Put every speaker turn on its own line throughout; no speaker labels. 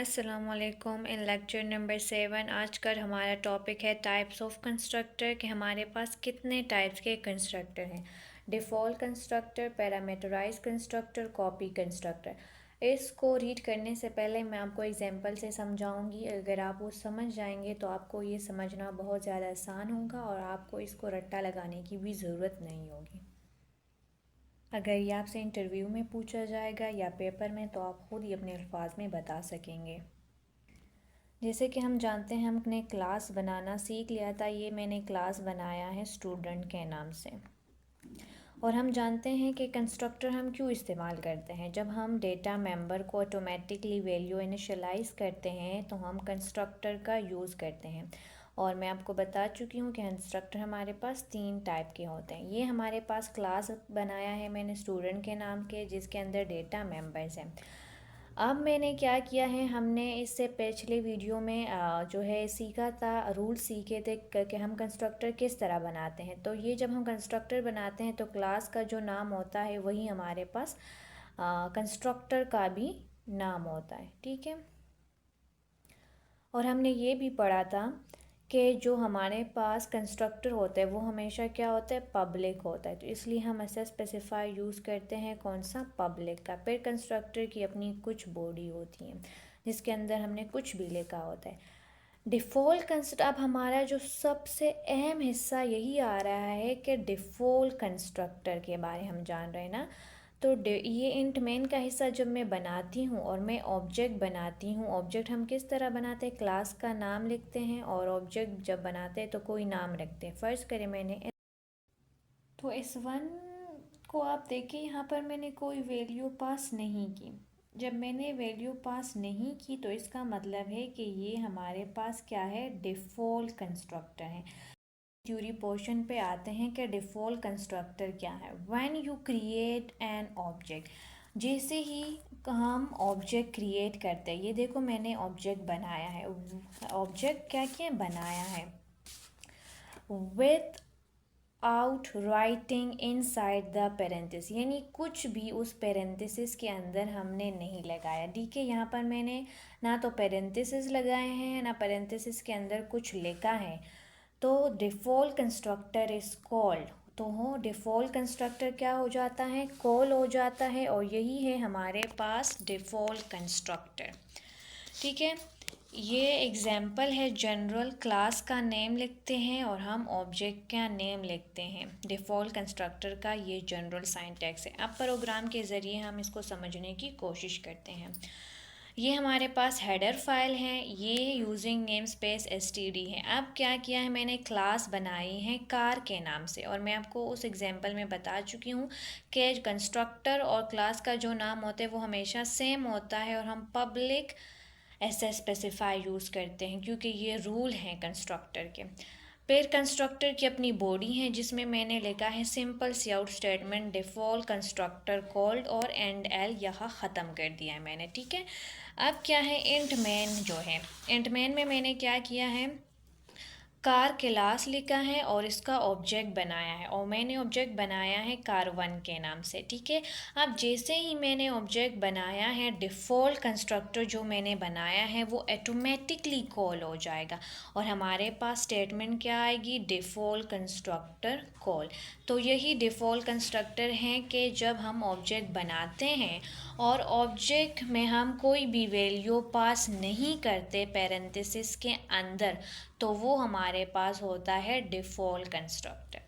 अस्सलामुअलैकुम। इन lecture number 7 आज का हमारा टॉपिक है टाइप्स ऑफ कंस्ट्रक्टर कि हमारे पास कितने टाइप्स के कंस्ट्रक्टर हैं। Default constructor, parameterize constructor, copy constructor. इसको रीड करने से पहले मैं आपको एग्जांपल से समझाऊंगी। अगर आप वो समझ जाएंगे तो आपको ये समझना बहुत ज़्यादा आसान होगा और आपको इसको रट्टा लगाने की भी ज़रूरत नहीं होगी। अगर ये आपसे इंटरव्यू में पूछा जाएगा या पेपर में तो आप ख़ुद ही अपने अल्फाज में बता सकेंगे। जैसे कि हम जानते हैं हमने क्लास बनाना सीख लिया था। ये मैंने क्लास बनाया है स्टूडेंट के नाम से। और हम जानते हैं कि कंस्ट्रक्टर हम क्यों इस्तेमाल करते हैं। जब हम डेटा मेंबर को ऑटोमेटिकली वैल्यू इनिशियलाइज करते हैं तो हम कंस्ट्रक्टर का यूज़ करते हैं। और मैं आपको बता चुकी हूँ कि कंस्ट्रक्टर हमारे पास 3 टाइप के होते हैं। ये हमारे पास क्लास बनाया है मैंने स्टूडेंट के नाम के, जिसके अंदर डेटा मेंबर्स हैं। अब मैंने क्या किया है, हमने इससे पिछले वीडियो में जो है सीखा था, रूल सीखे थे कि हम कंस्ट्रक्टर किस तरह बनाते हैं। तो ये जब हम कंस्ट्रक्टर बनाते हैं तो क्लास का जो नाम होता है वही हमारे पास कंस्ट्रक्टर का भी नाम होता है, ठीक है। और हमने ये भी पढ़ा था कि जो हमारे पास कंस्ट्रक्टर होता है वो हमेशा क्या होता है, पब्लिक होता है। तो इसलिए हम ऐसा स्पेसिफाई यूज़ करते हैं कौन सा, पब्लिक का। फिर कंस्ट्रक्टर की अपनी कुछ बॉडी होती है जिसके अंदर हमने कुछ भी लिखा होता है। डिफ़ॉल्ट कंस्ट्रक्टर, अब हमारा जो सबसे अहम हिस्सा यही आ रहा है कि डिफ़ॉल्ट कंस्ट्रक्टर के बारे हम जान रहे हैं ना। तो ये इंट मेन का हिस्सा जब मैं बनाती हूँ और मैं ऑब्जेक्ट बनाती हूँ, ऑब्जेक्ट हम किस तरह बनाते हैं, क्लास का नाम लिखते हैं और ऑब्जेक्ट जब बनाते हैं तो कोई नाम रखते हैं। फ़र्ज़ करें मैंने तो S1 को आप देखिए, यहाँ पर मैंने कोई वैल्यू पास नहीं की। जब मैंने वैल्यू पास नहीं की तो इसका मतलब है कि ये हमारे पास क्या है, डिफ़ॉल्ट कंस्ट्रक्टर है। थ्योरी पोर्शन पे आते हैं कि डिफ़ॉल्ट कंस्ट्रक्टर क्या है। When you create an object, जैसे ही हम ऑब्जेक्ट क्रिएट करते हैं, ये देखो मैंने ऑब्जेक्ट बनाया है। ऑब्जेक्ट क्या किया, बनाया है with out writing inside the parenthesis, यानी कुछ भी उस पेरेंथिस के अंदर हमने नहीं लगाया। ठीक है, यहाँ पर मैंने ना तो पेरेंथिस लगाए हैं ना पेरेंथिस के अंदर कुछ लिखा है। तो डिफ़ॉल्ट कंस्ट्रक्टर इज़ कॉल्ड, तो हो डिफ़ॉल्ट कंस्ट्रक्टर क्या हो जाता है, कॉल हो जाता है। और यही है हमारे पास डिफ़ॉल्ट कंस्ट्रक्टर, ठीक है। ये एग्जाम्पल है, जनरल क्लास का नेम लिखते हैं और हम ऑब्जेक्ट का नेम लिखते हैं। डिफ़ॉल्ट कंस्ट्रक्टर का ये जनरल सिंटैक्स है। अब प्रोग्राम के ज़रिए हम इसको समझने की कोशिश करते हैं। ये हमारे पास हेडर फाइल है, ये यूजिंग नेम स्पेस std है। अब क्या किया है, मैंने क्लास बनाई है कार के नाम से और मैं आपको उस एग्जांपल में बता चुकी हूँ कि कंस्ट्रक्टर और क्लास का जो नाम होता है वो हमेशा सेम होता है और हम पब्लिक ऐसा स्पेसिफाई यूज़ करते हैं क्योंकि ये रूल हैं कंस्ट्रक्टर के। फिर कंस्ट्रक्टर की अपनी बॉडी है जिसमें मैंने लिखा है simple cout statement default constructor called और एंड एल यहाँ ख़त्म कर दिया है मैंने, ठीक है। अब क्या है, इंट मेन जो है, इंट मेन में मैंने क्या किया है, कार क्लास लिखा है और इसका ऑब्जेक्ट बनाया है और मैंने ऑब्जेक्ट बनाया है कार1 के नाम से, ठीक है। अब जैसे ही मैंने ऑब्जेक्ट बनाया है, डिफ़ॉल्ट कंस्ट्रक्टर जो मैंने बनाया है वो ऑटोमेटिकली कॉल हो जाएगा और हमारे पास स्टेटमेंट क्या आएगी, डिफ़ॉल्ट कंस्ट्रक्टर कॉल। तो यही डिफ़ॉल्ट कंस्ट्रक्टर है कि जब हम ऑब्जेक्ट बनाते हैं और ऑब्जेक्ट में हम कोई भी वैल्यू पास नहीं करते पैरेंथेसिस के अंदर, तो वो हमारे पास होता है डिफ़ॉल्ट कंस्ट्रक्टर।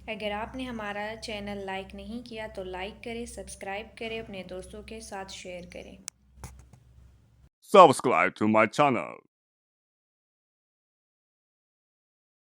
अगर आपने हमारा चैनल लाइक नहीं किया तो लाइक करें, सब्सक्राइब करें, अपने दोस्तों के साथ शेयर करें।
Subscribe to my channel.